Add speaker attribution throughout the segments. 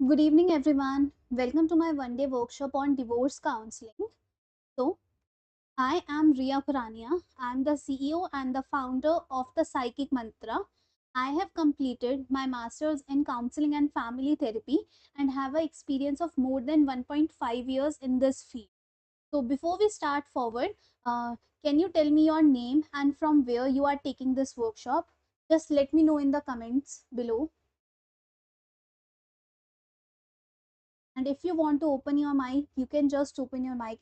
Speaker 1: Good evening, everyone. Welcome to my one day workshop on divorce counseling. So, I am Ria Kurania. I am the CEO and the founder of the Psychic Mantraa. I have completed my master's in counseling and family therapy and have an experience of more than 1.5 years in this field. So, before we start forward, can you tell me your name and from where you are taking this workshop? Just let me know in the comments below. And if you want to open your mic, you can just open your mic.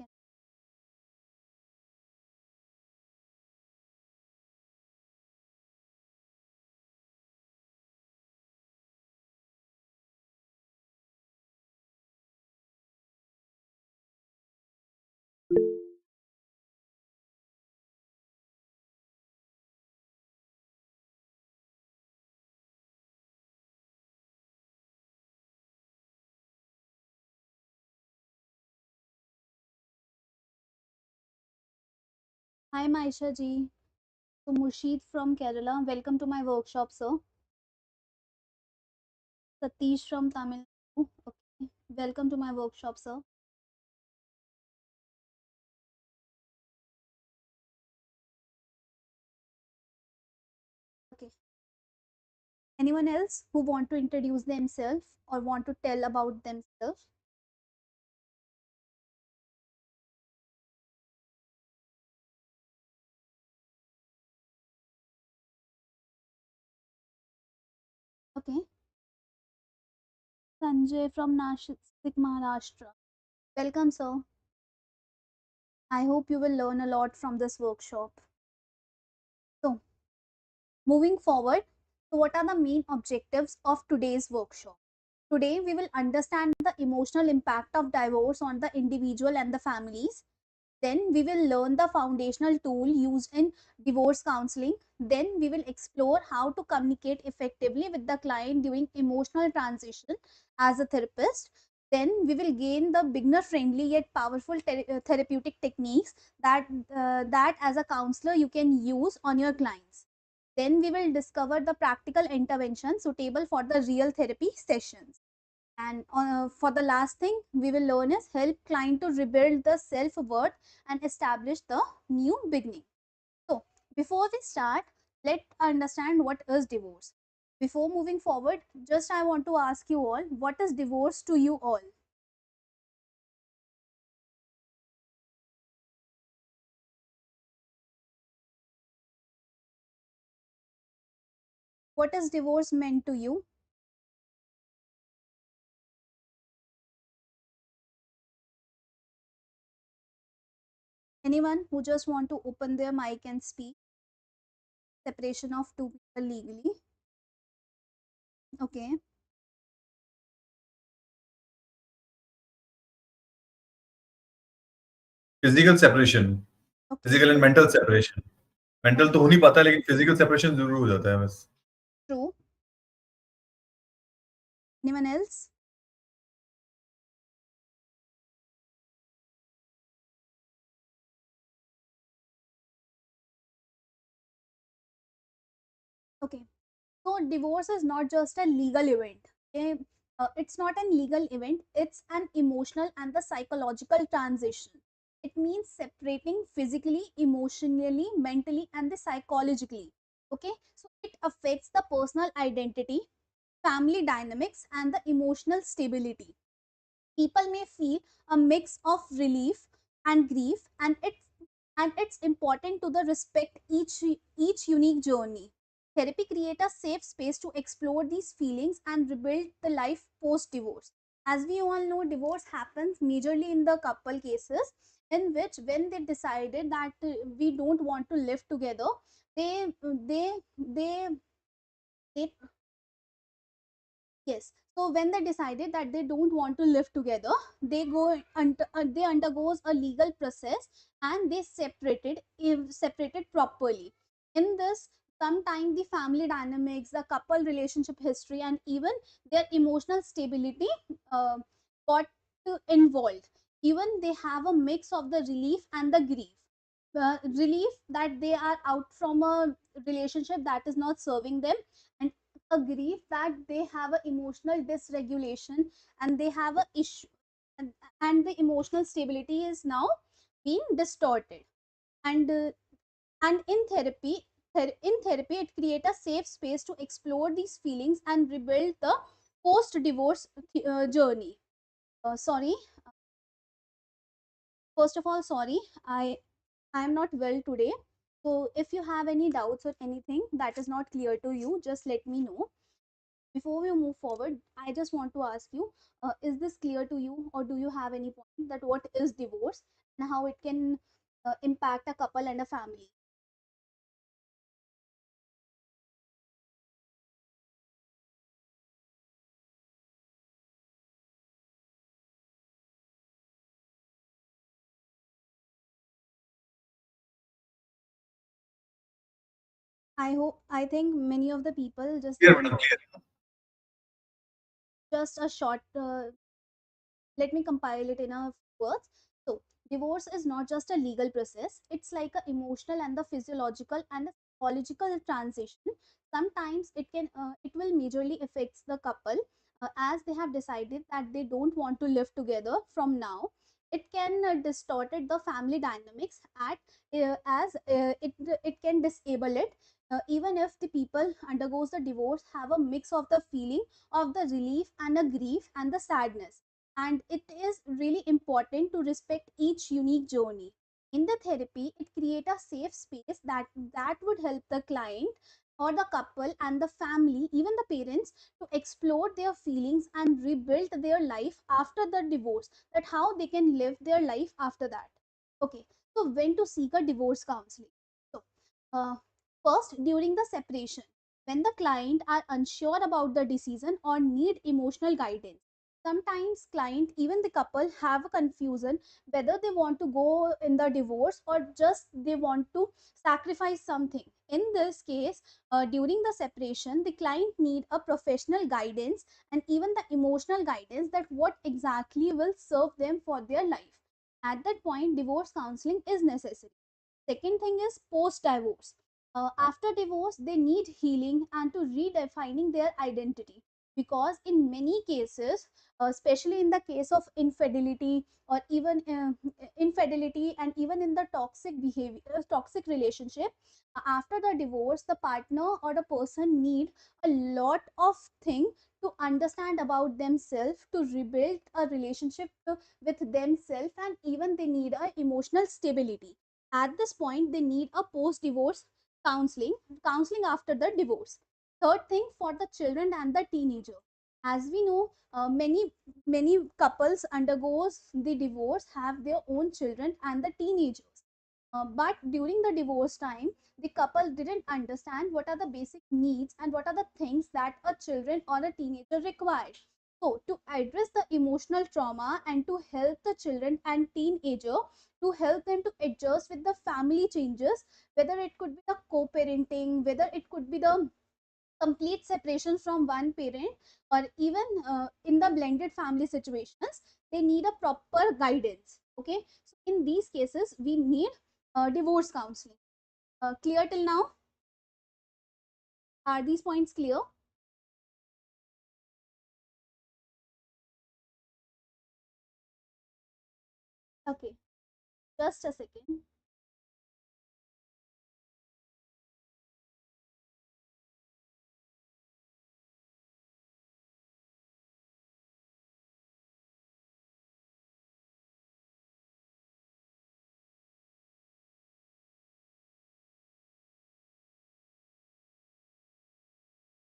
Speaker 1: Hi Maisha ji. So Murshid from Kerala. Welcome to my workshop, sir. Satish from Tamil Nadu. Okay. Welcome to my workshop, sir. Okay. Anyone else who want to introduce themselves or want to tell about themselves? Okay. Sanjay from Nashik, Maharashtra. Welcome, sir. I hope you will learn a lot from this workshop. So, moving forward, so what are the main objectives of today's workshop? Today, we will understand the emotional impact of divorce on the individual and the families. Then we will learn the foundational tool used in divorce counseling. Then we will explore how to communicate effectively with the client during emotional transition as a therapist. Then we will gain the beginner friendly yet powerful therapeutic techniques that as a counselor you can use on your clients. Then we will discover the practical intervention suitable for the real therapy sessions. And for the last thing we will learn is help client to rebuild the self-worth and establish the new beginning. So before we start, let's understand what is divorce. Before moving forward, just I want to ask you all, what is divorce to you all? What is divorce meant to you? Anyone who just want to open their mic and speak? Separation of two people legally. Okay.
Speaker 2: Physical separation,
Speaker 1: Okay.
Speaker 2: Physical and mental separation. Mental तो
Speaker 1: Okay.
Speaker 2: हो नहीं पाता, लेकिन physical separation जरूर हो जाता है बस।
Speaker 1: True. Anyone else? Okay. So divorce is not just a legal event. It's not an legal event. It's an emotional and the psychological transition. It means separating physically, emotionally, mentally, and the psychologically. Okay, so it affects the personal identity, family dynamics, and the emotional stability. People may feel a mix of relief and grief, and it's important to the respect each unique journey. Therapy create a safe space to explore these feelings and rebuild the life post divorce. As we all know, divorce happens majorly in the couple cases, in which when they decided that we don't want to live together, they they they they Yes. So when they decided that they don't want to live together, they undergoes a legal process and they separated properly. In this, sometimes the family dynamics, the couple relationship history, and even their emotional stability uh, got involved. Even they have a mix of the relief and the grief. Relief that they are out from a relationship that is not serving them, and a grief that they have a emotional dysregulation, and they have a issue, and, and the emotional stability is now being distorted. And and in therapy it create a safe space to explore these feelings and rebuild the post divorce journey. Sorry, first of all, sorry, I am not well today. So if you have any doubts or anything that is not clear to you, just let me know. Before we move forward, I just want to ask you, is this clear to you, or do you have any point that what is divorce and how it can impact a couple and a family? I think many of the people just
Speaker 2: Clear,
Speaker 1: want
Speaker 2: madam, clear.
Speaker 1: just a short let me compile it in a words. So divorce is not just a legal process, it's like a emotional and the physiological and the psychological transition. Sometimes it will majorly affects the couple, as they have decided that they don't want to live together from now. It can distorted the family dynamics at as it can disable it. Even if the people undergoes the divorce have a mix of the feeling of the relief and the grief and the sadness, and it is really important to respect each unique journey. In the therapy, it creates a safe space that would help the client or the couple and the family, even the parents, to explore their feelings and rebuild their life after the divorce, that how they can live their life after that. Okay, so when to seek a divorce counseling? So uh, first, during the separation, when the client are unsure about the decision or need emotional guidance. Sometimes client, even the couple, have a confusion whether they want to go in the divorce or just they want to sacrifice something. In this case, during the separation, the client need a professional guidance and even the emotional guidance that what exactly will serve them for their life. At that point, divorce counseling is necessary. Second thing is post divorce. After divorce, they need healing and to redefining their identity, because in many cases, especially in the case of infidelity or even infidelity and even in the toxic behavior, toxic relationship, after the divorce, the partner or the person need a lot of thing to understand about themselves, to rebuild a relationship with themselves, and even they need a emotional stability. At this point, they need a post divorce counseling, counseling after the divorce. Third thing, for the children and the teenager, as we know, many couples undergoes the divorce, have their own children and the teenagers. But during the divorce time, the couple didn't understand what are the basic needs and what are the things that a children or a teenager required. So to address the emotional trauma and to help the children and teenager, to help them to adjust with the family changes, whether it could be the co-parenting, whether it could be the complete separation from one parent, or even in the blended family situations, they need a proper guidance. Okay, so in these cases we need divorce counseling. Clear till now? Are these points clear? Okay, just a second.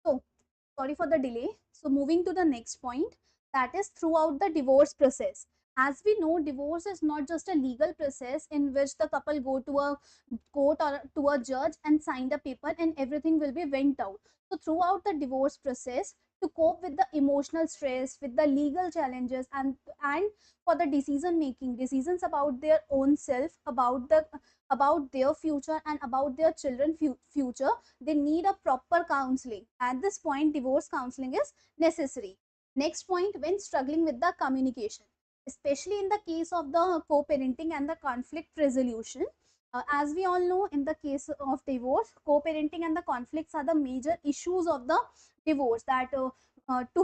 Speaker 1: So sorry for the delay. So moving to the next point, that is throughout the divorce process. As we know, divorce is not just a legal process in which the couple go to a court or to a judge and sign the paper and everything will be went out. So throughout the divorce process, to cope with the emotional stress, with the legal challenges, and for the decision making, decisions about their own self, about their future and about their children future, they need a proper counseling. At this point, divorce counseling is necessary. Next point, when struggling with the communication, especially in the case of the co-parenting and the conflict resolution, As we all know, in the case of divorce, co-parenting and the conflicts are the major issues of the divorce, that to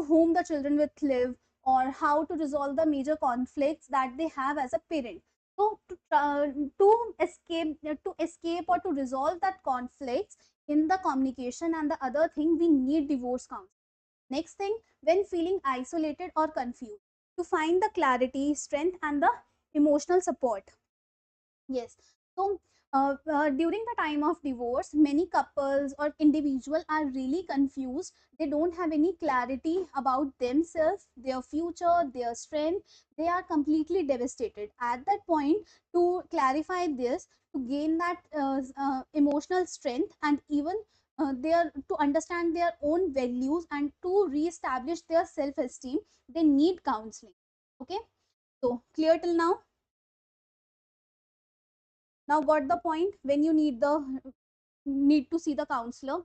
Speaker 1: whom the children will live, or how to resolve the major conflicts that they have as a parent. So to escape or to resolve that conflicts in the communication and the other thing, we need divorce counseling. Next thing, when feeling isolated or confused, to find the clarity, strength, and the emotional support. Yes. So, during the time of divorce, many couples or individual are really confused. They don't have any clarity about themselves, their future, their strength. They are completely devastated. At that point, to clarify this, to gain that emotional strength, and even to understand their own values and to re-establish their self-esteem, they need counseling. Okay. So, clear till now? Now got the point when you need to see the counselor.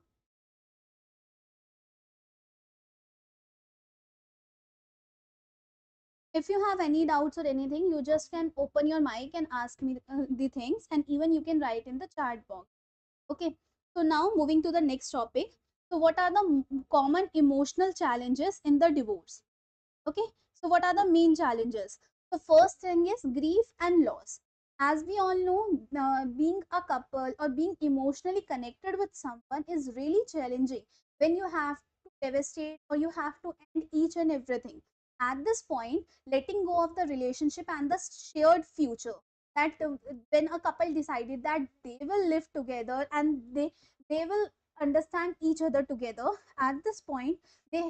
Speaker 1: If you have any doubts or anything, you just can open your mic and ask me the things, and even you can write in the chat box. Okay. So now moving to the next topic. So what are the common emotional challenges in the divorce? Okay. So what are the main challenges? The first thing is grief and loss. As we all know, being a couple or being emotionally connected with someone is really challenging when you have to devastate or you have to end each and everything. At this point, letting go of the relationship and the shared future, that when a couple decided that they will live together and they will understand each other together, at this point they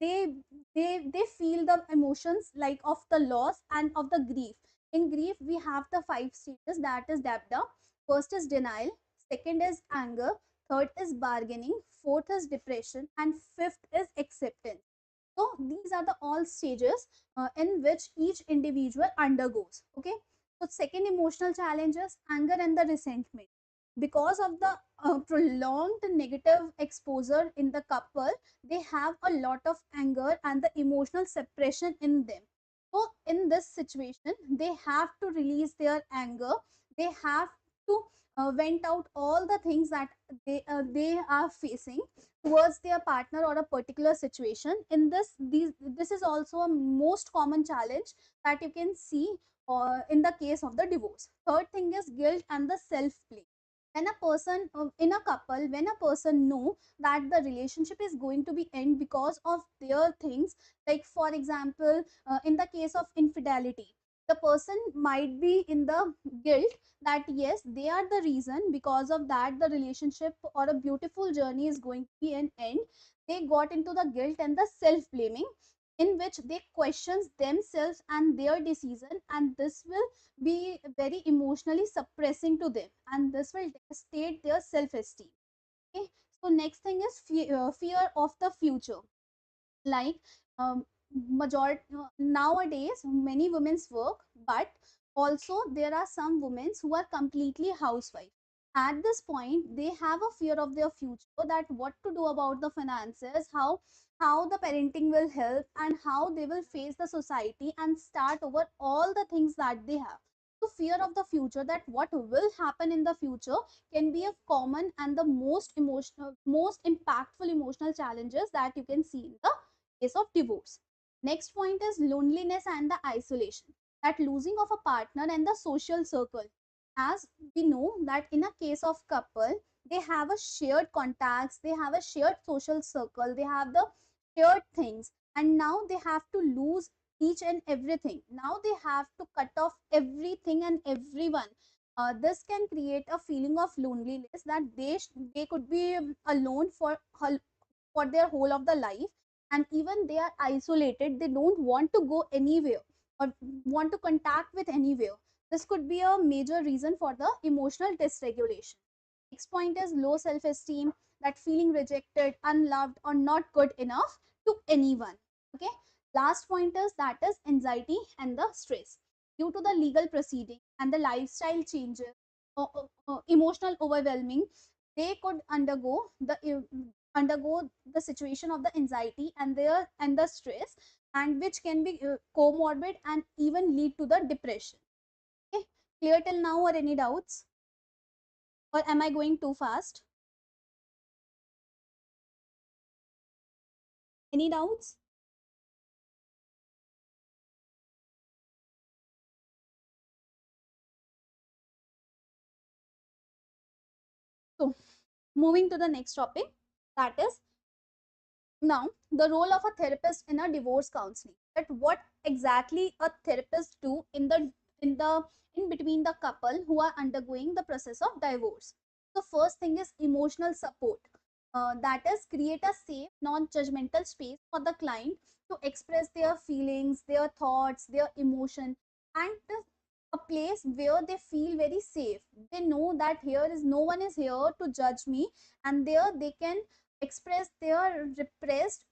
Speaker 1: they they feel the emotions like of the loss and of the grief. In grief, we have the five stages, that is dabda. First is denial, second is anger, third is bargaining, fourth is depression, and fifth is acceptance. So these are the all stages in which each individual undergoes. Okay. So second emotional challenges, anger and the resentment. Because of the prolonged negative exposure in the couple, they have a lot of anger and the emotional suppression in them. So in this situation, they have to release their anger. They have to vent out all the things that they are facing towards their partner or a particular situation. In this is also a most common challenge that you can see in the case of the divorce. Third thing is guilt and the self blame. When a person in a couple, when a person know that the relationship is going to be end because of their things, like for example, in the case of infidelity, the person might be in the guilt that yes, they are the reason, because of that the relationship or a beautiful journey is going to be an end. They got into the guilt and the self blaming, in which they questions themselves and their decision, and this will be very emotionally suppressing to them, and this will devastate their self esteem. Okay. So next thing is fear of the future. Like, majority nowadays many women's work, but also there are some women who are completely housewife. At this point, they have a fear of their future, that what to do about the finances, how the parenting will help, and how they will face the society and start over all the things that they have. So fear of the future, that what will happen in the future, can be a common and the most impactful emotional challenges that you can see in the case of divorce. Next point is loneliness and the isolation, that losing of a partner and the social circle. As we know that in a case of couple, they have a shared contacts, they have a shared social circle, they have the shared things, and now they have to lose each and everything. Now they have to cut off everything and everyone. This can create a feeling of loneliness, that they could be alone for their whole of the life, and even they are isolated, they don't want to go anywhere or want to contact with anywhere. This could be a major reason for the emotional dysregulation. Next point is low self esteem, that feeling rejected, unloved, or not good enough to anyone. Okay. Last point is that is anxiety and the stress due to the legal proceeding and the lifestyle changes, emotional overwhelming. They could undergo the situation of the anxiety and the stress, and which can be comorbid and even lead to the depression. Okay. Clear till now, or any doubts? Or am I going too fast? Any doubts? So, moving to the next topic, that is now the role of a therapist in a divorce counseling. That what exactly a therapist do in the in between the couple who are undergoing the process of divorce. The first thing is emotional support. That is create a safe non-judgmental space for the client to express their feelings, their thoughts, their emotion, and a place where they feel very safe. They know that here is no one is here to judge me, and there they can express their repressed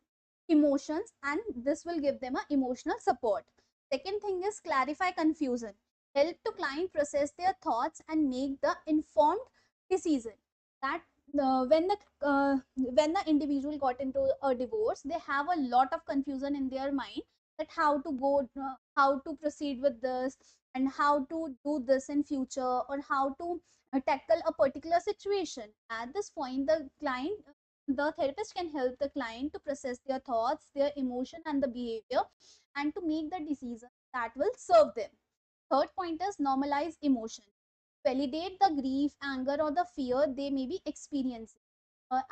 Speaker 1: emotions, and this will give them a emotional support. Second thing is clarify confusion. Help to client process their thoughts and make the informed decision. That when the individual got into a divorce, they have a lot of confusion in their mind, that how to go, how to proceed with this, and how to do this in future, or how to tackle a particular situation. At this point, the therapist can help the client to process their thoughts, their emotion, and the behavior, and to make the decision that will serve them. Third point is normalize emotion. Validate the grief, anger, or the fear they may be experiencing.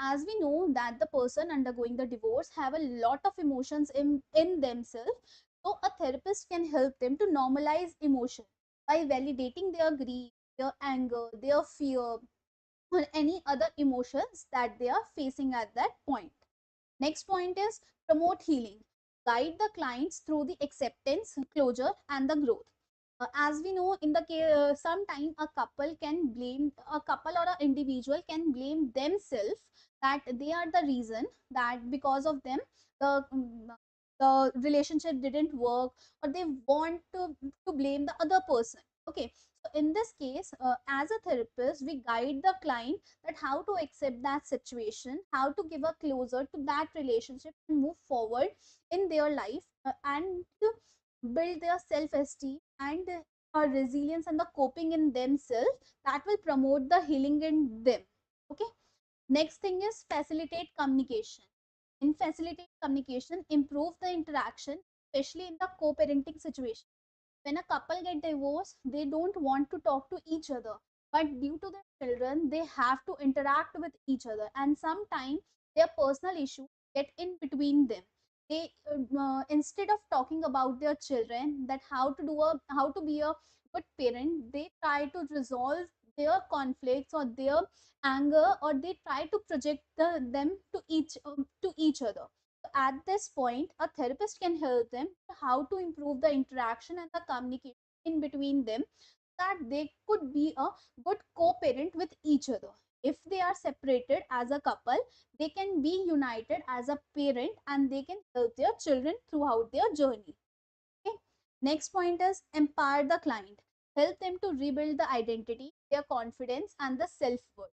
Speaker 1: As we know that the person undergoing the divorce have a lot of emotions in themselves, so a therapist can help them to normalize emotion by validating their grief, their anger, their fear, or any other emotions that they are facing at that point. Next point is promote healing. Guide the clients through the acceptance, closure, and the growth. As we know, in the case, sometime a couple or an individual can blame themselves, that they are the reason, that because of them the the relationship didn't work, or they want to blame the other person. Okay, so in this case, as a therapist, we guide the client that how to accept that situation, how to give a closer to that relationship and move forward in their life, and to build their self-esteem and resilience and the coping in themselves, that will promote the healing in them. Okay, next thing is facilitate communication. In facilitate communication, improve the interaction, especially in the co-parenting situation. When a couple get divorced, they don't want to talk to each other, but due to their children, they have to interact with each other, and sometimes their personal issues get in between them. They instead of talking about their children, that how to be a good parent, they try to resolve their conflicts or their anger, or they try to project them to each other. At this point, a therapist can help them how to improve the interaction and the communication in between them, that they could be a good co-parent with each other. If they are separated as a couple, they can be united as a parent, and they can help their children throughout their journey. Okay. Next point is empower the client. Help them to rebuild the identity, their confidence, and the self-worth.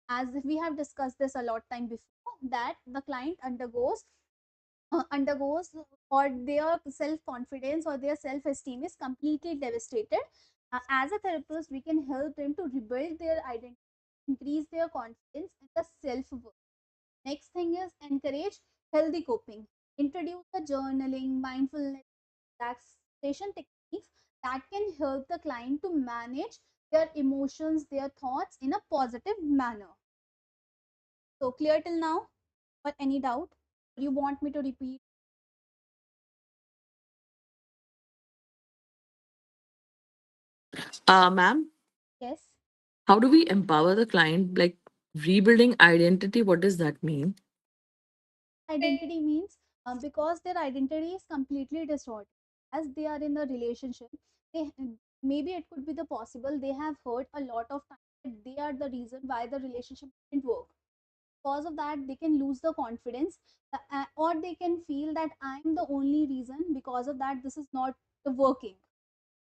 Speaker 1: As we have discussed this a lot time before, that the client undergoes, or their self confidence or their self esteem is completely devastated. As a therapist, we can help them to rebuild their identity, increase their confidence and the self worth. Next thing is encourage healthy coping. Introduce the journaling, mindfulness, relaxation techniques that can help the client to manage their emotions, their thoughts in a positive manner. So, clear till now? Or any doubt? Or you want me to repeat?
Speaker 3: Ma'am,
Speaker 1: Yes.
Speaker 3: how do we empower the client? Like rebuilding identity, what does that mean?
Speaker 1: Identity means, because their identity is completely distorted as they are in a relationship, they maybe it could be the possible they have heard a lot of times that they are the reason why the relationship didn't work. Because of that, they can lose the confidence, or they can feel that I'm the only reason, because of that this is not working.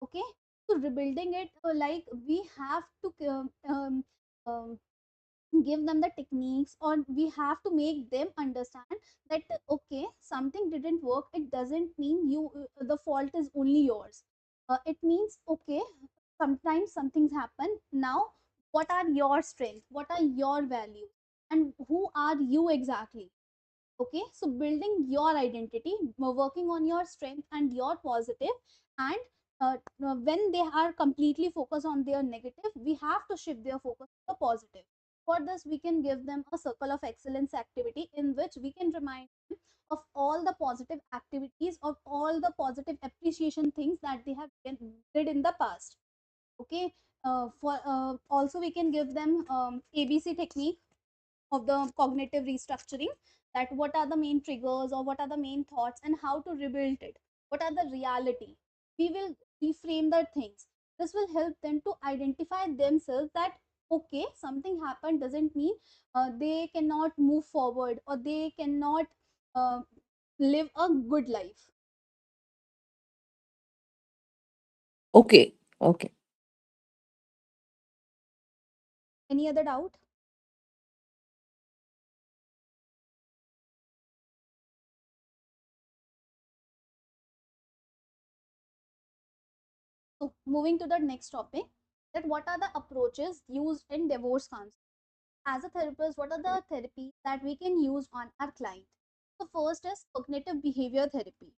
Speaker 1: Okay, so rebuilding it, like we have to um, give them the techniques, or we have to make them understand that okay, something didn't work, it doesn't mean you the fault is only yours. It means okay, sometimes something's happen now, what are your strengths, what are your values, and who are you exactly. Okay, so building your identity, working on your strength and your positive, and when they are completely focused on their negative, we have to shift their focus to the positive. For this, we can give them a circle of excellence activity in which we can remind them of all the positive activities, of all the positive appreciation things that they have did in the past. Okay, for also we can give them ABC technique of the cognitive restructuring, that what are the main triggers or what are the main thoughts and how to rebuild it, what are the reality. We will reframe the things. This will help them to identify themselves that okay, something happened doesn't mean they cannot move forward or they cannot uh, live a good life.
Speaker 3: Okay. Okay.
Speaker 1: Any other doubt? So moving to the next topic, that what are the approaches used in divorce counseling. As a therapist, what are the therapies that we can use on our client? So first is cognitive behavior therapy.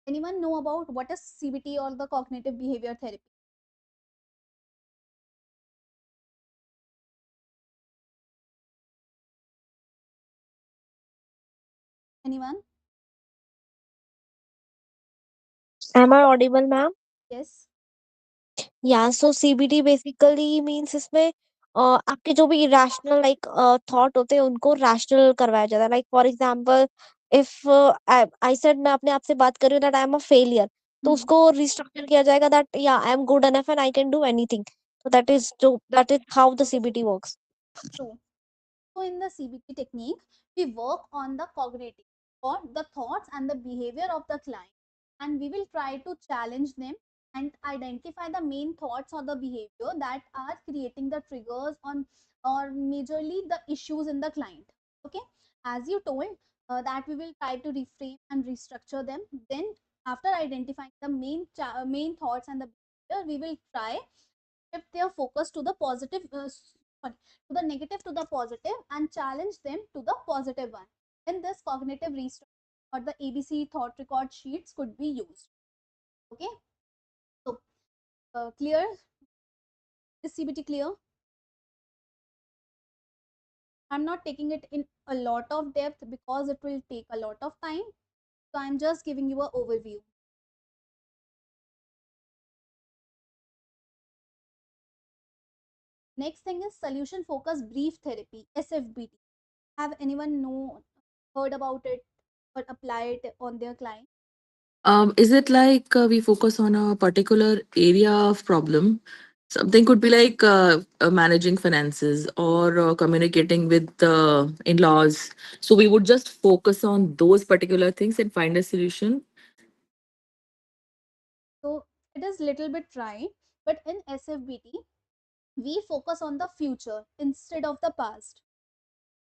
Speaker 1: Anyone know about what is CBT or the cognitive behavior therapy? Anyone?
Speaker 4: Am I audible, ma'am?
Speaker 1: Yes.
Speaker 4: Yeah, so CBT basically means इसमें आपके जो भी irrational like thought होते हैं उनको rational करवाया जाता है. Like for example, if I said मैं अपने आप से बात कर रही हूँ that I am a failure, तो
Speaker 1: Hmm.
Speaker 4: उसको restructure किया जाएगा that yeah I am good enough and I can do anything. So that is how the CBT works.
Speaker 1: True. So in the CBT technique, we work on the cognitive or the thoughts and the behavior of the client, and we will try to challenge them and identify the main thoughts or the behavior that are creating the triggers on or majorly the issues in the client. Okay, as you told, that we will try to reframe and restructure them. Then after identifying the main thoughts and the behavior, we will try shift their focus to the positive, sorry, to the negative to the positive, and challenge them to the positive one. In this, cognitive restructuring or the ABC thought record sheets could be used. Okay, so clear? Is CBT clear? I'm not taking it in a lot of depth because it will take a lot of time. So I'm just giving you an overview. Next thing is solution focused brief therapy, SFBT. Have anyone heard about it or apply it on their client?
Speaker 3: Is it like we focus on a particular area of problem? Something could be like managing finances or communicating with in-laws. So we would just focus on those particular things and find a solution.
Speaker 1: So it is little bit right, but in SFBT, we focus on the future instead of the past.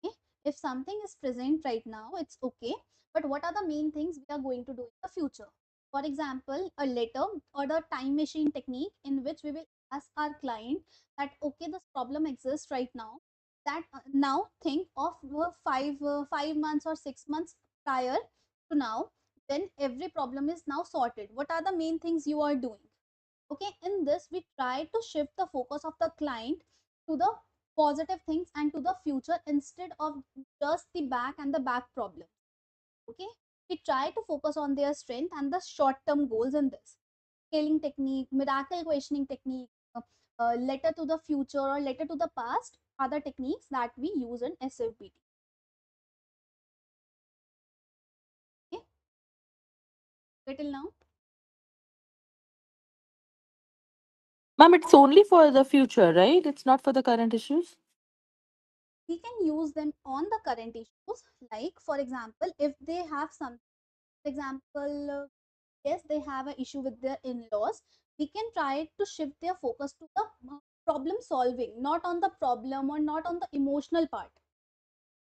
Speaker 1: Okay? If something is present right now, it's okay. But what are the main things we are going to do in the future? For example, a letter or the time machine technique in which we will ask our client that okay, this problem exists right now. That now think of 5 months or 6 months prior to now, when every problem is now sorted. What are the main things you are doing? Okay, in this we try to shift the focus of the client to the positive things and to the future instead of just the back and the back problem. Okay, we try to focus on their strength and the short term goals in this. Scaling technique, miracle questioning technique, letter to the future or letter to the past are the techniques that we use in SFBT. Okay, till now.
Speaker 3: Ma'am, it's only for the future, right? It's not for the current issues.
Speaker 1: We can use them on the current issues, like for example, if they have some, for example, yes, they have an issue with their in-laws, we can try to shift their focus to the problem solving, not on the problem or not on the emotional part.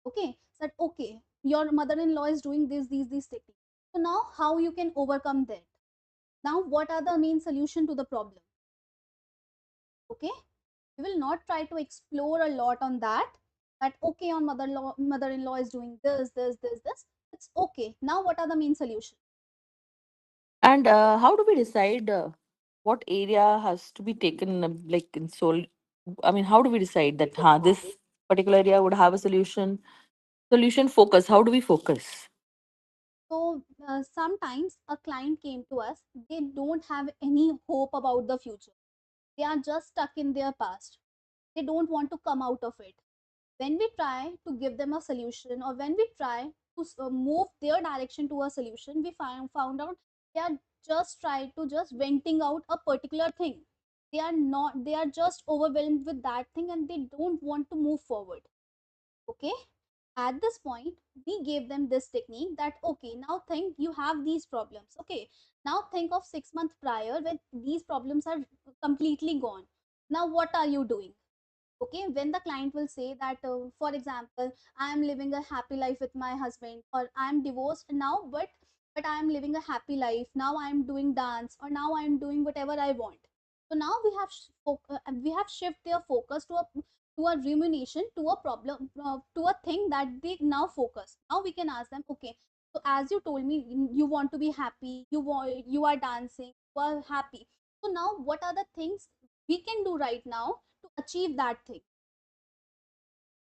Speaker 1: Okay, so that okay, your mother-in-law is doing these techniques, so now how you can overcome that, now what are the main solution to the problem. Okay, We will not try to explore a lot on that. That okay, on mother-in-law is doing this. It's okay. Now, what are the main solutions?
Speaker 3: And how do we decide what area has to be taken like in soul? I mean, how do we decide that this particular area would have a solution? Solution focus. How do we focus?
Speaker 1: So sometimes a client came to us, they don't have any hope about the future. They are just stuck in their past. They don't want to come out of it. When we try to give them a solution, or when we try to move their direction to a solution, we found out they are just trying to just venting out a particular thing. They are not, they are just overwhelmed with that thing and they don't want to move forward. Okay, at this point we gave them this technique that okay, now think you have these problems. Okay, now think of 6 months prior when these problems are completely gone. Now what are you doing? Okay, when the client will say that for example, I am living a happy life with my husband, or I am divorced now, but I am living a happy life now, I am doing dance, or now I am doing whatever I want. So now we have shift their focus to a rumination, to a problem, to a thing that they now focus. Now we can ask them, okay, so as you told me, you want to be happy, you are dancing, you are happy. So now what are the things we can do right now to achieve that thing?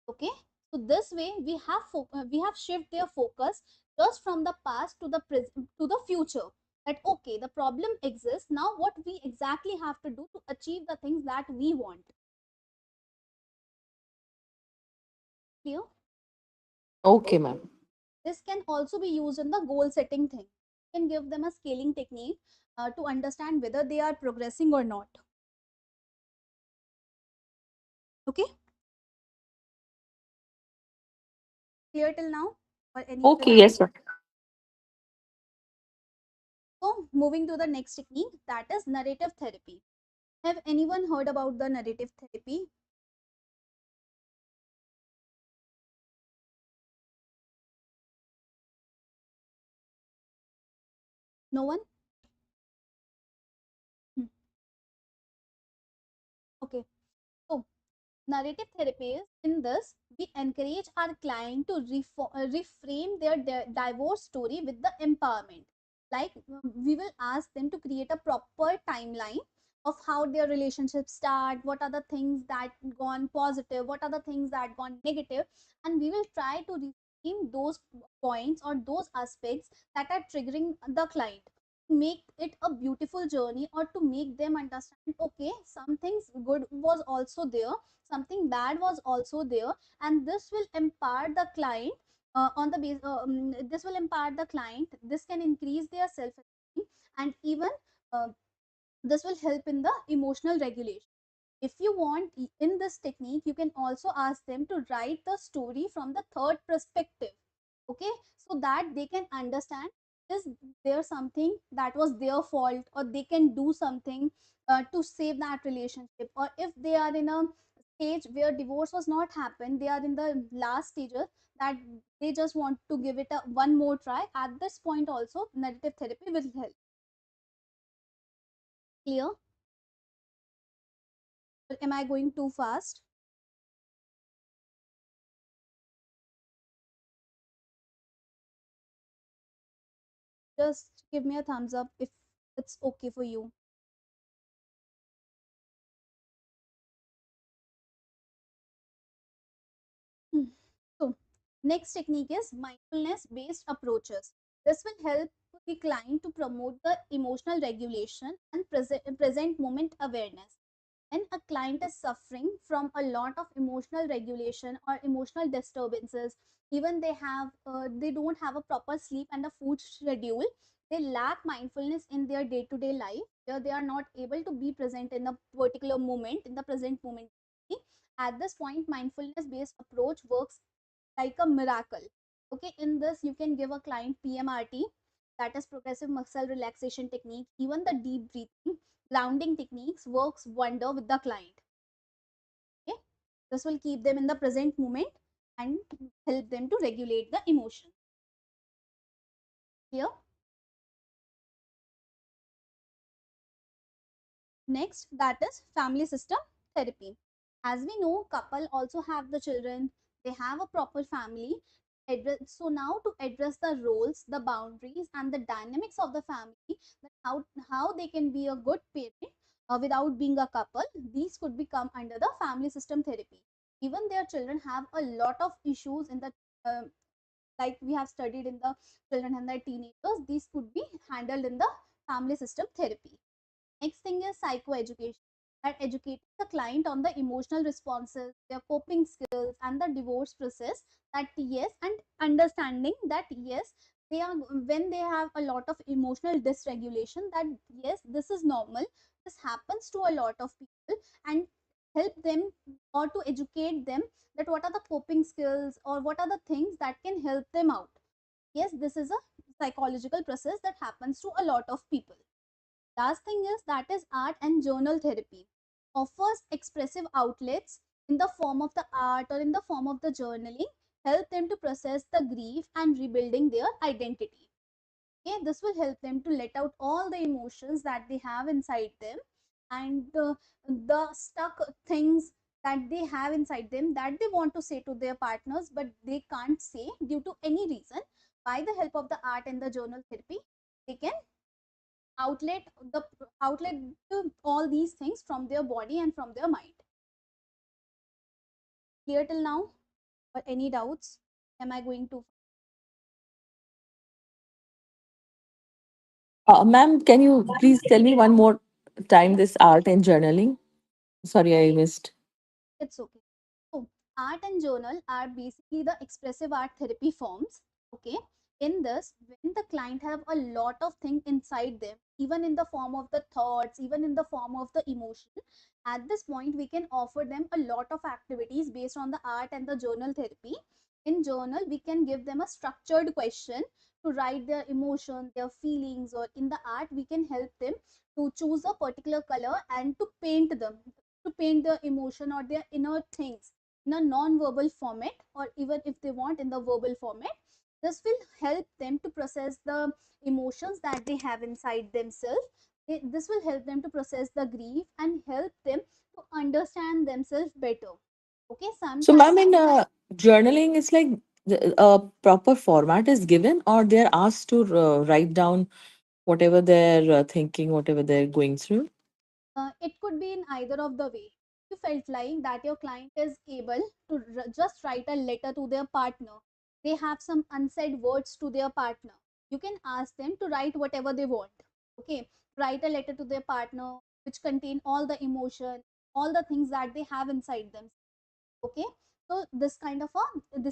Speaker 1: Okay, so this way we have shift their focus just from the past to the present to the future. That okay, the problem exists now, what we exactly have to do to achieve the things that we want. Clear?
Speaker 3: Okay, ma'am.
Speaker 1: This can also be used in the goal setting thing. You can give them a scaling technique to understand whether they are progressing or not. Okay, clear till now, or any
Speaker 3: Okay,
Speaker 1: query?
Speaker 3: yes, sir.
Speaker 1: So moving to the next technique, that is narrative therapy. Have anyone heard about the narrative therapy? No one? Hmm. Okay. So narrative therapy is, in this, we encourage our client to reframe their divorce story with the empowerment. Like we will ask them to create a proper timeline of how their relationship start, what are the things that gone positive, what are the things that gone negative, and we will try to reframe those points or those aspects that are triggering the client, to make it a beautiful journey, or to make them understand okay, some things good was also there, something bad was also there, and this will empower the client on the base this will empower the client, this can increase their self esteem, and even uh, this will help in the emotional regulation. If you want, in this technique you can also ask them to write the story from the third perspective. Okay, so that they can understand, is there something that was their fault, or they can do something to save that relationship, or if they are in a stage where divorce was not happened, they are in the last stages, that they just want to give it a one more try. At this point also narrative therapy will help. Clear? Or am I going too fast? Just give me a thumbs up if it's okay for you. Hmm. So, next technique is mindfulness based approaches. This will help the client to promote the emotional regulation and present moment awareness. When a client is suffering from a lot of emotional regulation or emotional disturbances, even they don't have a proper sleep and a food schedule, they lack mindfulness in their day-to-day life, where they are not able to be present in a particular moment, in the present moment. At this point, mindfulness based approach works like a miracle. Okay, in this you can give a client PMRT, that is progressive muscle relaxation technique. Even the deep breathing, grounding techniques works wonder with the client. Okay, this will keep them in the present moment and help them to regulate the emotion. Here, next, that is family system therapy. As we know, couple also have the children, they have a proper family. So now to address the roles, the boundaries, and the dynamics of the family, that how they can be a good parent without being a couple, these could become under the family system therapy. Even their children have a lot of issues in the like we have studied in the children and the teenagers, these could be handled in the family system therapy. Next thing is psychoeducation, that educating the client on the emotional responses, their coping skills, and the divorce process. That yes, and understanding that yes, they are when they have a lot of emotional dysregulation. That yes, this is normal. This happens to a lot of people, and help them or to educate them that what are the coping skills or what are the things that can help them out. Yes, this is a psychological process that happens to a lot of people. Last thing is that is art and journal therapy. Offers expressive outlets in the form of the art or in the form of the journaling, help them to process the grief and rebuilding their identity. Okay, this will help them to let out all the emotions that they have inside them, and the stuck things that they have inside them that they want to say to their partners but they can't say due to any reason. By the help of the art and the journal therapy, they can outlet the outlet to all these things from their body and from their mind. Clear till now? Or any doubts? Am I going to?
Speaker 3: Ma'am, can you please tell me one more time this art and journaling? Sorry, I missed.
Speaker 1: It's okay. So, art and journal are basically the expressive art therapy forms. Okay. In this, when the client have a lot of things inside them, even in the form of the thoughts, even in the form of the emotion, at this point, we can offer them a lot of activities based on the art and the journal therapy. In journal, we can give them a structured question to write their emotion, their feelings, or in the art, we can help them to choose a particular color and to paint their emotion or their inner things in a non-verbal format, or even if they want in the verbal format. This will help them to process the emotions that they have inside themselves. This will help them to process the grief and help them to understand themselves better. Okay,
Speaker 3: So,
Speaker 1: sometimes
Speaker 3: ma'am, in journaling, it's like a proper format is given, or they're asked to write down whatever they're thinking, whatever they're going through.
Speaker 1: it could be in either of the way. You felt like that your client is able to just write a letter to their partner. They have some unsaid words to their partner. You can ask them to write whatever they want. Okay, write a letter to their partner which contain all the emotion, all the things that they have inside them. Okay, so this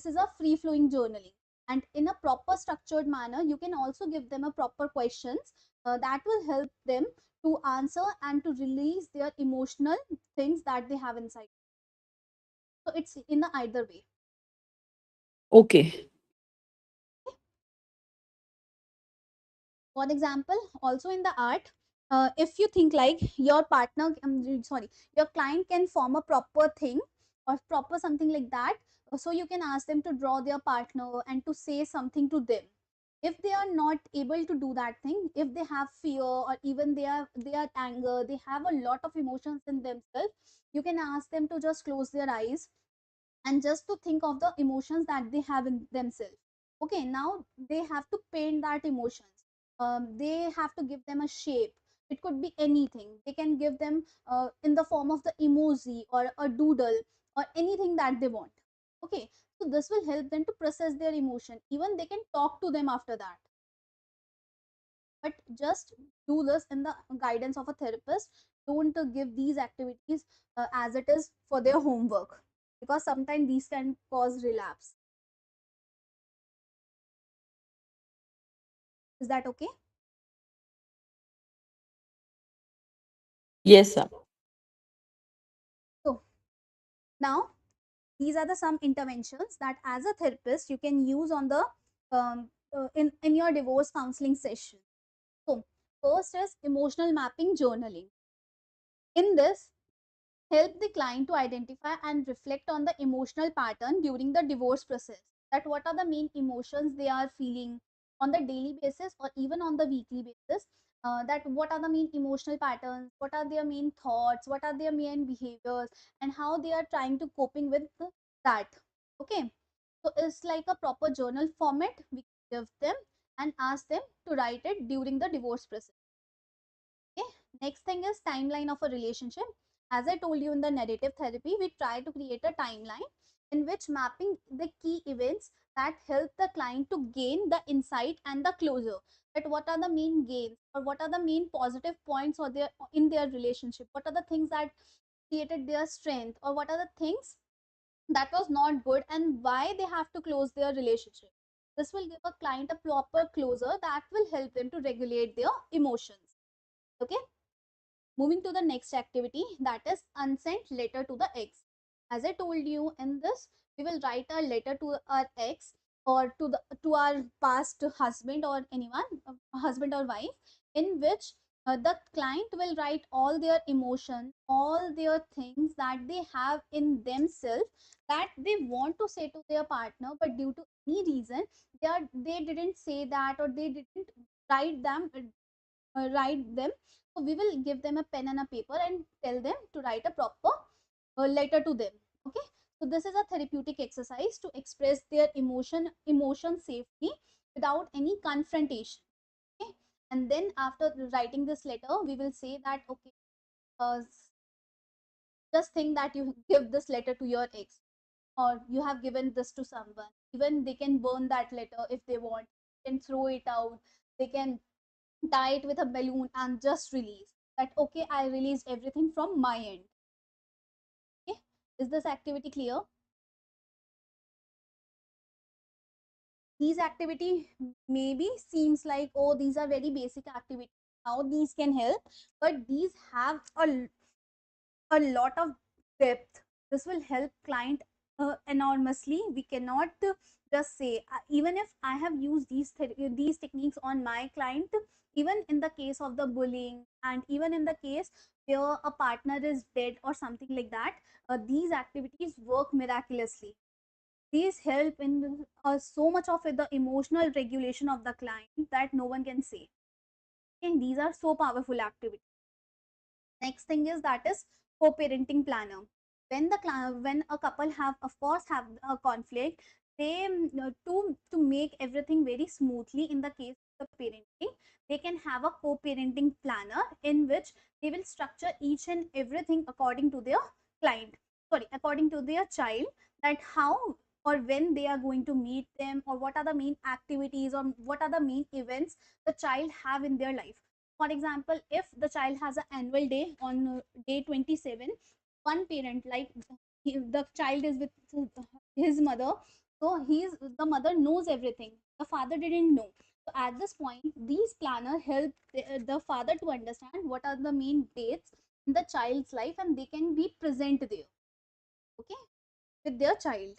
Speaker 1: is a free flowing journaling, and in a proper structured manner you can also give them a proper questions that will help them to answer and to release their emotional things that they have inside. So it's in the either way.
Speaker 3: Okay.
Speaker 1: For example, also in the art, if you think like your partner, sorry, your client can form a proper thing or proper something like that, so you can ask them to draw their partner and to say something to them. If they are not able to do that thing, if they have fear or even they are anger, they have a lot of emotions in themselves, you can ask them to just close their eyes and just to think of the emotions that they have in themselves. Okay, now they have to paint that emotions. They have to give them a shape. It could be anything. They can give them in the form of the emoji or a doodle or anything that they want. Okay, so this will help them to process their emotion. Even they can talk to them after that, but just do this in the guidance of a therapist. Don't give these activities as it is for their homework, because sometimes these can cause relapse. Is that okay?
Speaker 3: Yes, sir.
Speaker 1: So now these are the some interventions that as a therapist you can use on the in your divorce counseling session. So first is emotional mapping journaling. In this, help the client to identify and reflect on the emotional pattern during the divorce process, that what are the main emotions they are feeling on the daily basis or even on the weekly basis. that what are the main emotional patterns, what are their main thoughts, what are their main behaviors, and how they are trying to coping with that. Okay, so it's like a proper journal format we give them and ask them to write it during the divorce process. Okay, next thing is timeline of a relationship. As I told you in the narrative therapy, we try to create a timeline in which mapping the key events that help the client to gain the insight and the closure. That what are the main gains or what are the main positive points or their in their relationship? What are the things that created their strength, or what are the things that was not good and why they have to close their relationship? This will give a client a proper closure that will help them to regulate their emotions. Okay, moving to the next activity, that is unsent letter to the ex. As I told you, in this we will write a letter to our ex or to our past husband or anyone, husband or wife, in which the client will write all their emotion, all their things that they have in themselves that they want to say to their partner, but due to any reason they didn't say that, or they didn't write them write them. So we will give them a pen and a paper and tell them to write a proper letter to them. Okay, so this is a therapeutic exercise to express their emotion safely without any confrontation. Okay, and then after writing this letter we will say that, okay, uh, just think that you give this letter to your ex, or you have given this to someone. Even they can burn that letter if they want, they can throw it out, they can tie it with a balloon and just release that, okay, I released everything from my end. Okay, is this activity clear? These activity maybe seems like, oh, these are very basic activities, how these can help, but these have a lot of depth. This will help client enormously. We cannot just say, even if I have used these techniques on my client, even in the case of the bullying, and even in the case where a partner is dead or something like that, these activities work miraculously. These help in so much of the emotional regulation of the client that no one can say. And these are so powerful activities. Next thing is that is co-parenting planner. When when a couple have, of course, have a conflict, they to make everything very smoothly in the case of the parenting, they can have a co-parenting planner in which they will structure each and everything according to their client, sorry, according to their child, that how or when they are going to meet them, or what are the main activities, or what are the main events the child have in their life. For example, if the child has an annual day on day 27, one parent, like the child is with his mother, so the mother knows everything, the father didn't know. So at this point, these planner help the father to understand what are the main dates in the child's life, and they can be present there. Okay, with their child.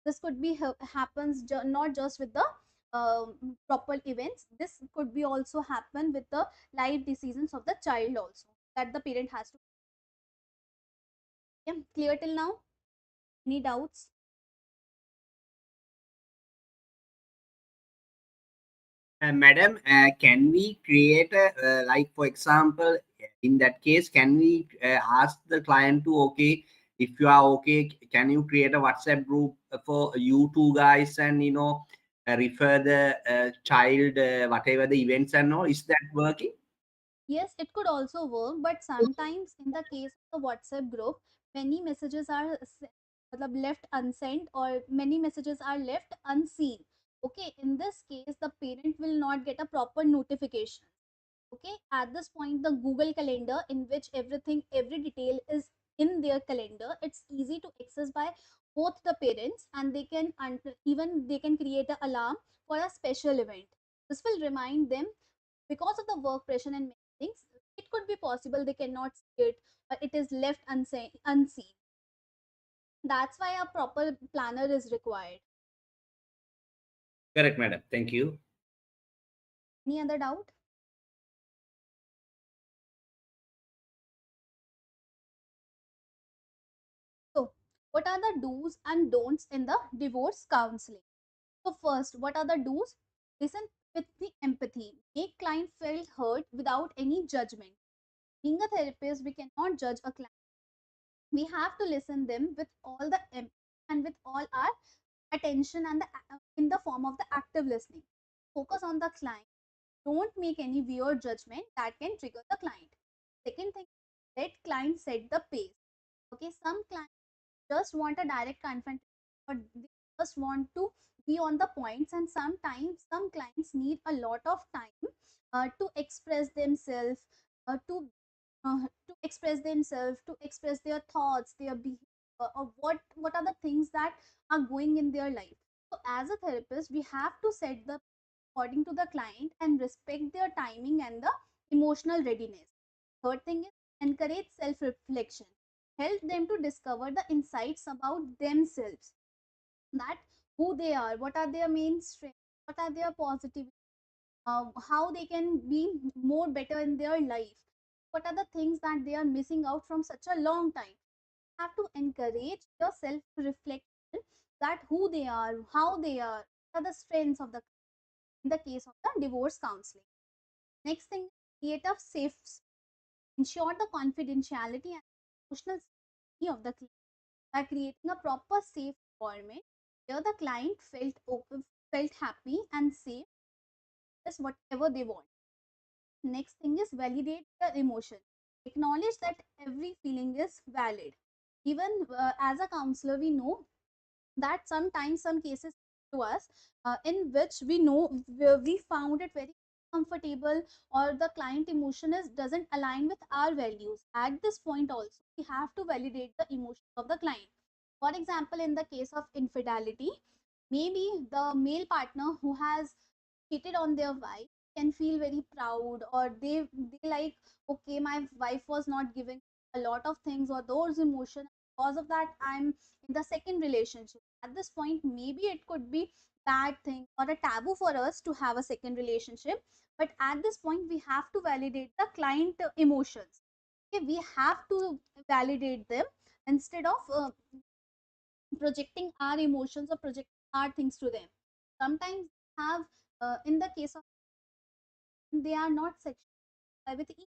Speaker 1: This could be happens not just with the proper events. This could be also happen with the life decisions of the child also, that the parent has to. Yeah, clear till now? Any doubts?
Speaker 5: Madam, can we create a, like, for example, in that case, can we ask the client to, okay, if you are okay, can you create a WhatsApp group for you two guys, and, refer the child, whatever the events and all? Is that working?
Speaker 1: Yes, it could also work, but sometimes in the case of the WhatsApp group, many messages are left unsent, or many messages are left unseen. Okay, in this case, the parent will not get a proper notification. Okay, at this point, the Google Calendar, in which every detail is in their calendar, it's easy to access by both the parents, and they can even they can create an alarm for a special event. This will remind them, because of the work pressure and many things, it could be possible they cannot see it, or it is left unseen. That's why a proper planner is required.
Speaker 5: Correct, madam. Thank you.
Speaker 1: Any other doubt? So, what are the do's and don'ts in the divorce counseling? So first, what are the do's? Listen with the empathy. Make client feel heard without any judgment. Being a therapist, we cannot judge a client. We have to listen them with all the empathy and with all our attention and in the form of the active listening. Focus on the client. Don't make any weird judgment that can trigger the client. Second thing, let client set the pace. Okay, some clients just want a direct confrontation, or they just want to be on the points, and sometimes some clients need a lot of time to express themselves, to express themselves, to express their thoughts, their behavior, or what are the things that are going in their life. So as a therapist, we have to set the according to the client and respect their timing and the emotional readiness. Third thing is encourage self reflection. Help them to discover the insights about themselves, that who they are, what are their main strengths, what are their positive, how they can be more better in their life, what are the things that they are missing out from such a long time. Have to encourage your self reflection, that who they are, how they are, what are the strengths of the in the case of the divorce counseling. Next thing, create a safe, ensure the confidentiality and emotional safety of the client by creating a proper safe environment where the client felt open, felt happy and safe, is whatever they want. Next thing is validate their emotion. Acknowledge that every feeling is valid. Even as a counselor, we know that sometimes some cases to us in which we know we found it very comfortable, or the client emotion is doesn't align with our values. At this point also, we have to validate the emotion of the client. For example, in the case of infidelity, maybe the male partner who has cheated on their wife can feel very proud, or they like, okay, my wife was not giving a lot of things or those emotions, because of that I'm in the second relationship. At this point, maybe it could be bad thing or a taboo for us to have a second relationship, but at this point we have to validate the client emotions. Okay, we have to validate them instead of projecting our emotions or projecting our things to them. Sometimes have in the case of they are not sexual with each,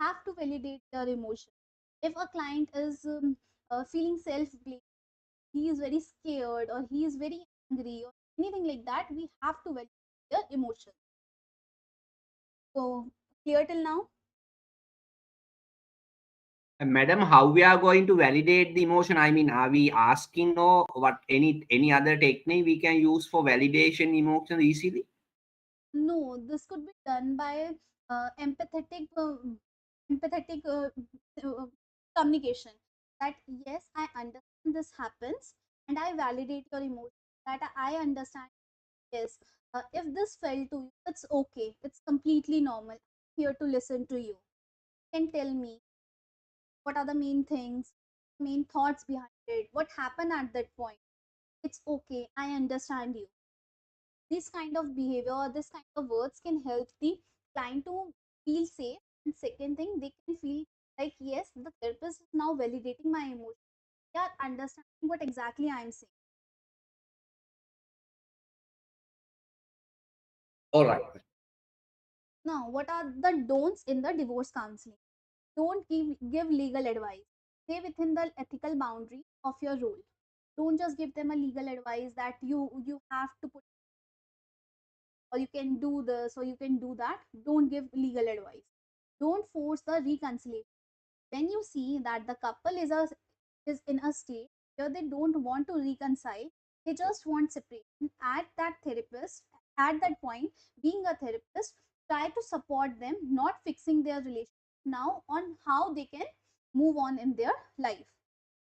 Speaker 1: have to validate their emotion. If a client is feeling self blame, he is very scared or he is very angry or anything like that, we have to validate their emotion. So clear till now?
Speaker 5: Madam, how we are going to validate the emotion? I mean, are we asking or what any other technique we can use for validation emotion easily?
Speaker 1: No, this could be done by empathetic communication. That yes, I understand this happens, and I validate your emotion. That I understand. Yes, if this fell to you, it's okay. It's completely normal. I'm here to listen to you. You can tell me what are the main things, main thoughts behind it, what happened at that point. It's okay. I understand you. This kind of behavior or this kind of words can help the client to feel safe. And second thing, they can feel like, yes, the therapist is now validating my emotion. They are understanding what exactly I'm saying.
Speaker 5: All right.
Speaker 1: Now, what are the don'ts in the divorce counseling? Don't give legal advice. Stay within the ethical boundary of your role. Don't just give them a legal advice that you have to put, or you can do this or you can do that. Don't give legal advice. Don't force the reconciliation. When you see that the couple is in a state where they don't want to reconcile, they just want separation, at that point, being a therapist, try to support them, not fixing their relationship now, on how they can move on in their life.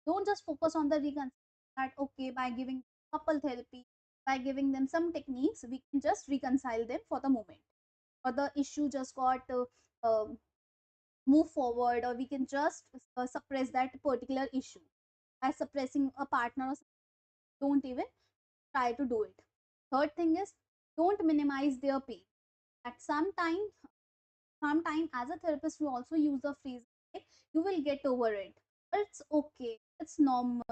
Speaker 1: Don't just focus on the reconciliation, that okay, by giving couple therapy, by giving them some techniques, we can just reconcile them for the moment, or the issue just got move forward, or we can just suppress that particular issue by suppressing a partner or something. Don't even try to do it. Third thing is, don't minimize their pain. At sometime as a therapist, we also use the phrase like, you will get over it, it's okay, it's normal,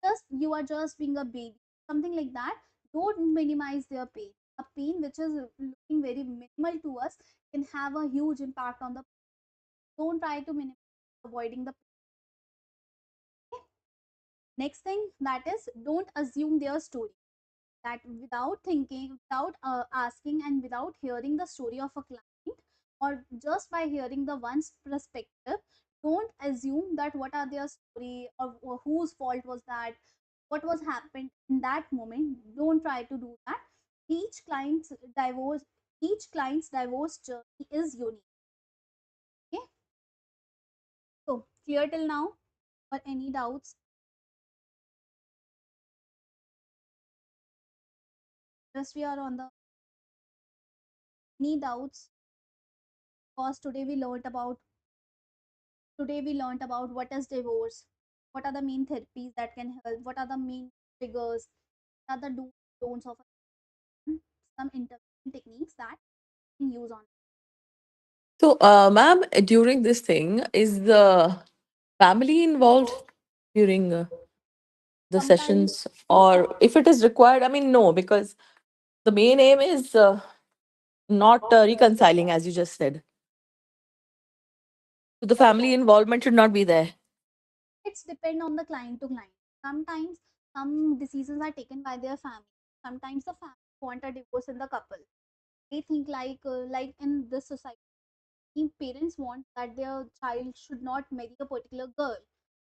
Speaker 1: just you are just being a baby, something like that. Don't minimize their pain. A pain which is looking very minimal to us can have a huge impact on the. Don't try to minimize avoiding the. Next thing, that is, don't assume their story. That without thinking, without asking, and without hearing the story of a client, or just by hearing the one's perspective, don't assume that what are their story, or whose fault was that, what was happened in that moment. Don't try to do that. Each client's divorce, each client's divorce journey is unique. Okay, so clear till now, or any doubts? Just we are on the any doubts, because today we learned about what is divorce, what are the main therapies that can help, what are the main triggers, what are the do's and don'ts of some intervention techniques that we can use on.
Speaker 3: So, ma'am, during this thing, is the family involved during the
Speaker 1: Sometimes,
Speaker 3: sessions, or if it is required? I mean, no, because the main aim is not reconciling, as you just said. So the family involvement should not be there.
Speaker 1: it's depend on the client to client. Sometimes some decisions are taken by their family. Sometimes the family want a divorce in the couple. They think like in this society, if parents want that their child should not marry a particular girl,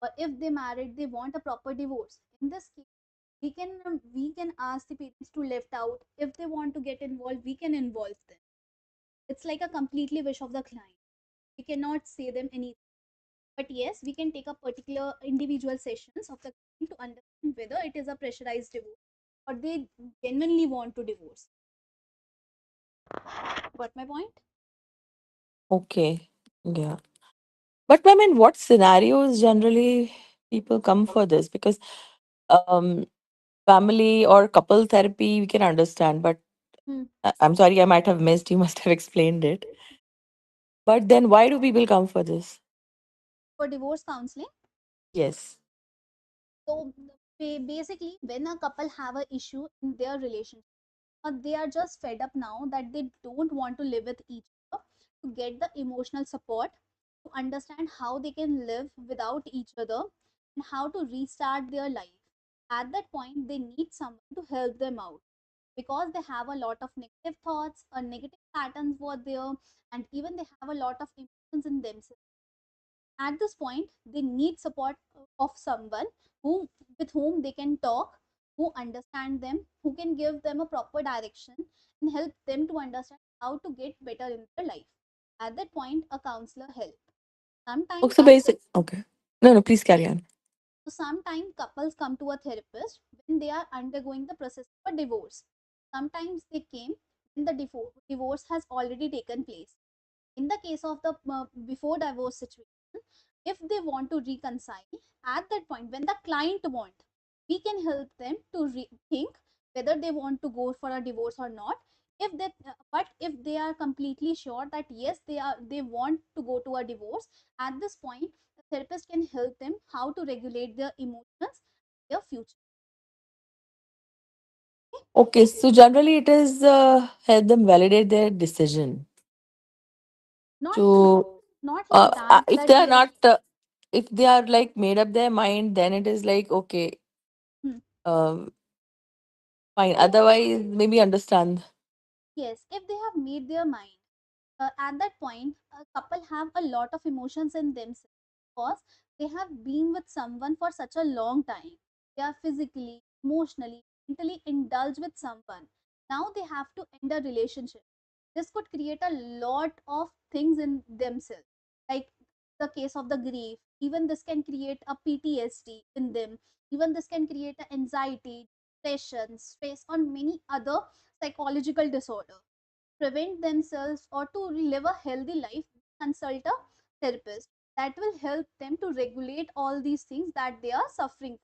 Speaker 1: or if they married, they want a proper divorce. In this case, we can ask the parents to left out. If they want to get involved, we can involve them. It's like a completely wish of the client. We cannot say them anything. But yes, we can take a particular individual sessions of the client to understand whether it is a pressurized divorce or they genuinely want to divorce. Got my point?
Speaker 3: Okay. Yeah. But ma'am, in what scenarios generally people come for this? Because um, family or couple therapy we can understand, but
Speaker 1: Hmm.
Speaker 3: I'm sorry, I might have missed. You must have explained it. But then, why do people come for this?
Speaker 1: For divorce counseling.
Speaker 3: Yes.
Speaker 1: So basically, when a couple have a issue in their relationship, or they are just fed up now that they don't want to live with each other, to get the emotional support, to understand how they can live without each other, and how to restart their life. At that point, they need someone to help them out, because they have a lot of negative thoughts or negative patterns were there, and even they have a lot of emotions in themselves. At this point, they need support of someone who with whom they can talk, who understand them, who can give them a proper direction and help them to understand how to get better in their life. At that point, a counselor help.
Speaker 3: Oh,
Speaker 1: Sometimes
Speaker 3: so basic. Okay. No, no, please carry on.
Speaker 1: so sometimes couples come to a therapist when they are undergoing the process of a divorce. Sometimes they came when the divorce has already taken place. In the case of the before divorce situation, if they want to reconcile, at that point when the client want, we can help them to think whether they want to go for a divorce or not. If they But if they are completely sure that yes, they want to go to a divorce, at this point the therapist can help them how to regulate their emotions, their future.
Speaker 3: Okay, so generally it is help them validate their decision.
Speaker 1: not
Speaker 3: So,
Speaker 1: not like that
Speaker 3: if
Speaker 1: that
Speaker 3: they are
Speaker 1: yes.
Speaker 3: not, if they are like made up their mind, then it is like okay,
Speaker 1: Hmm.
Speaker 3: um, fine. Otherwise, maybe understand.
Speaker 1: Yes, if they have made their mind, at that point a couple have a lot of emotions in themselves, because they have been with someone for such a long time. They are physically, emotionally, mentally indulged with someone. Now they have to end a relationship. This could create a lot of things in themselves, like the case of the grief. Even this can create a PTSD in them. Even this can create a anxiety, depression, stress, or many other psychological disorder. Prevent themselves or to live a healthy life, consult a therapist that will help them to regulate all these things that they are suffering.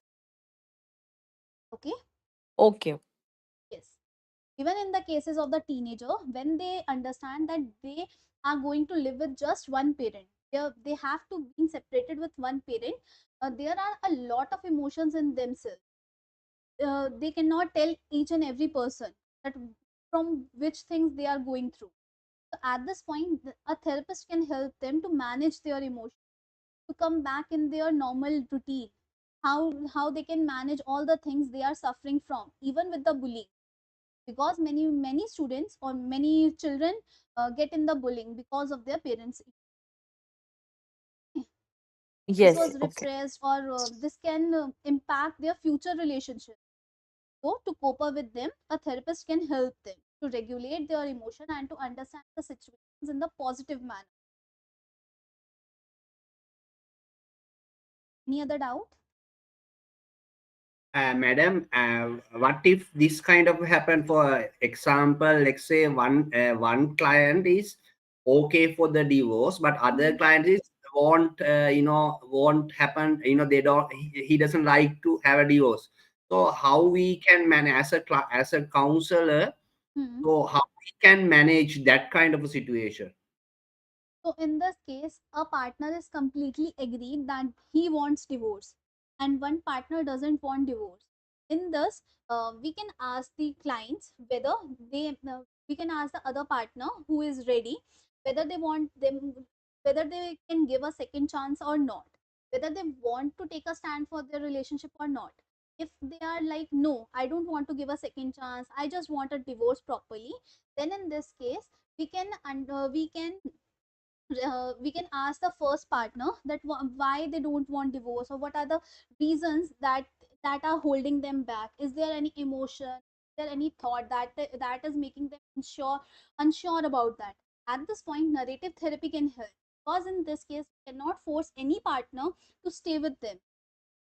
Speaker 1: Okay.
Speaker 3: Okay.
Speaker 1: Yes. Even in the cases of the teenager, when they understand that they are going to live with just one parent, they have to be separated with one parent, there are a lot of emotions in themselves. They cannot tell each and every person that from which things they are going through. So at this point, a therapist can help them to manage their emotions, to come back in their normal routine, how they can manage all the things they are suffering from, even with the bullying, because many students or many children get in the bullying because of their parents. This
Speaker 3: Yes.
Speaker 1: was
Speaker 3: Okay.
Speaker 1: repressed, or this can impact their future relationship. So to cope up with them, a therapist can help them to regulate their emotion and to understand the situations in the positive manner. Any other doubt?
Speaker 5: Madam, what if this kind of happen? For example, let's say one client is okay for the divorce, but other
Speaker 1: Mhm.
Speaker 5: client is won't happen. They don't. He doesn't like to have a divorce. So how we can manage as as a counselor?
Speaker 1: Hmm.
Speaker 5: So how we can manage that kind of a situation?
Speaker 1: So in this case, a partner is completely agreed that he wants divorce, and one partner doesn't want divorce. In this, we can ask the clients whether we can ask the other partner who is ready whether they want them, whether they can give a second chance or not, whether they want to take a stand for their relationship or not. If they are like, no, I don't want to give a second chance, I just want a divorce properly, then in this case we can we can ask the first partner that why they don't want divorce, or what are the reasons that are holding them back. Is there any emotion, is there any thought that is making them unsure about that? At this point, narrative therapy can help, because in this case we cannot force any partner to stay with them.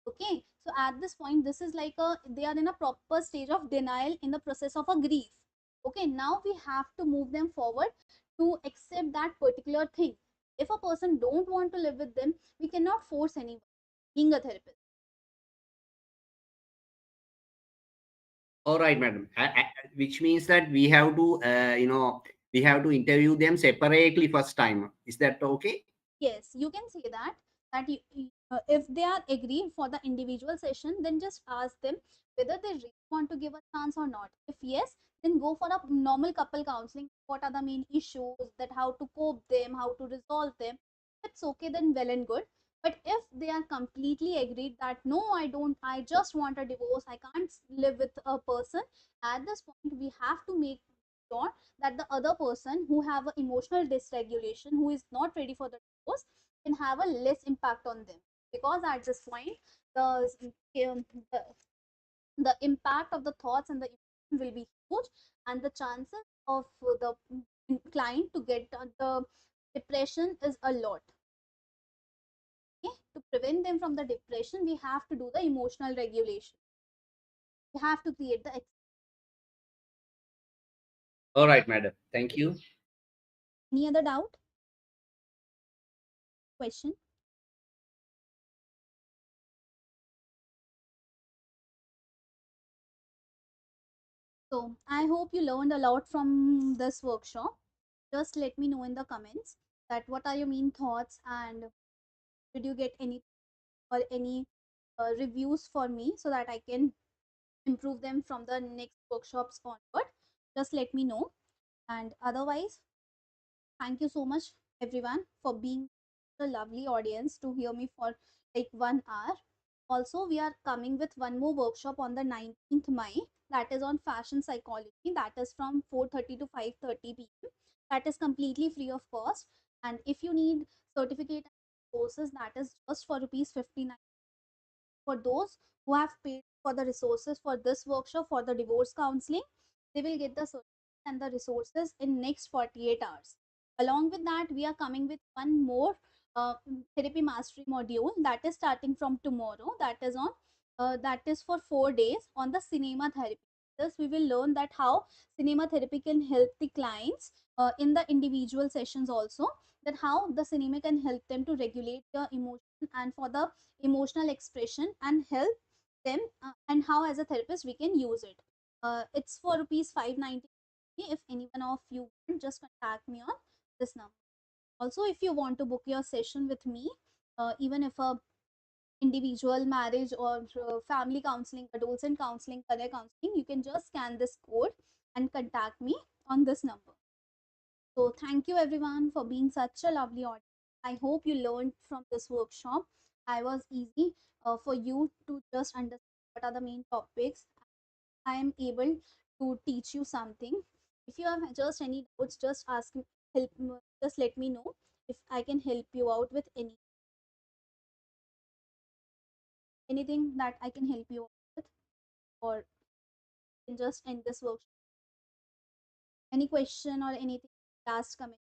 Speaker 1: Okay, so at this point, this is like a they are in a proper stage of denial in the process of a grief. Okay, now we have to move them forward to accept that particular thing. If a person don't want to live with them, we cannot force anyone, being a therapist.
Speaker 5: All right, madam. Which means that we have to, we have to interview them separately first time. Is that okay?
Speaker 1: Yes, you can say that if they are agreed for the individual session, then just ask them whether they really want to give a chance or not. If yes, then go for a normal couple counseling. What are the main issues, that how to cope them, how to resolve them. It's okay, then well and good. But if they are completely agreed that no, I don't, I just want a divorce, I can't live with a person, at this point we have to make sure that the other person who have an emotional dysregulation, who is not ready for the divorce, can have a less impact on them, because at this point the the, the impact of the thoughts and the emotion will be huge, and the chances of the client to get the depression is a lot. Okay? To prevent them from the depression, we have to do the emotional regulation. We have to create the
Speaker 5: All right, madam. Thank you.
Speaker 1: any other doubt, question? So I hope you learned a lot from this workshop. Just let me know in the comments that what are your main thoughts, and did you get any or any reviews for me, so that I can improve them from the next workshops onward. Just let me know. And otherwise, thank you so much everyone for being a lovely audience to hear me for like 1 hour. Also, we are coming with one more workshop on the 19th May, that is on fashion psychology, that is from 4:30 to 5:30 p.m. That is completely free of cost. And if you need certificate courses, that is just for rupees 59. For those who have paid for the resources for this workshop for the divorce counseling, they will get the certificate and the resources in next 48 hours. Along with that, we are coming with one more therapy mastery module that is starting from tomorrow. That is for 4 days on the cinema therapy. Thus, we will learn that how cinema therapy can help the clients in the individual sessions also, that how the cinema can help them to regulate their emotion and for the emotional expression and help them, and how as a therapist we can use it. It's for rupees 590. If any one of you want, just contact me on this number. Also, if you want to book your session with me, even if a individual marriage or family counseling, adolescent counseling, career counseling, you can just scan this code and contact me on this number. So thank you everyone for being such a lovely audience. I hope you learned from this workshop. I was easy for you to just understand what are the main topics. I am able to teach you something. If you have just any doubts, just ask me, just let me know if I can help you out with anything that I can help you out with, or can just end this workshop. Any question or anything, last comment?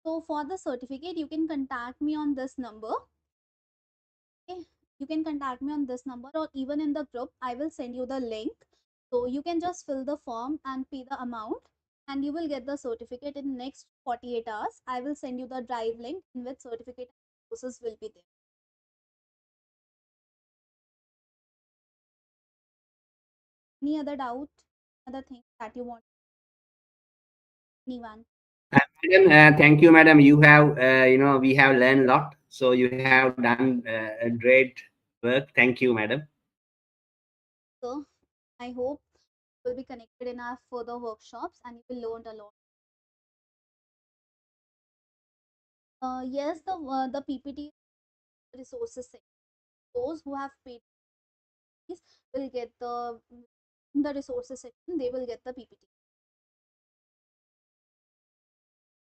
Speaker 1: So for the certificate, you can contact me on this number. Okay, you can contact me on this number, or even in the group I will send you the link, so you can just fill the form and pay the amount, and you will get the certificate in next 48 hours. I will send you the drive link in which certificate and courses will be there. Any other doubt, other thing that you want? Anyone?
Speaker 5: Madam, thank you, madam. You have, we have learned a lot. So you have done a great work. Thank you, madam.
Speaker 1: So I hope you will be connected in our further workshops and you will learn a lot. Yes, the PPT resources section. Those who have paid fees will get in the resources section. They will get the PPT.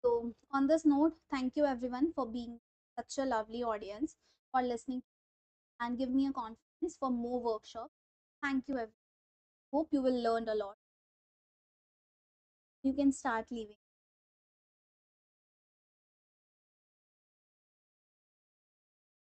Speaker 1: So on this note, thank you everyone for being such a lovely audience, for listening and give me a confidence for more workshops. Thank you everyone. Hope you will learn a lot. You can start leaving.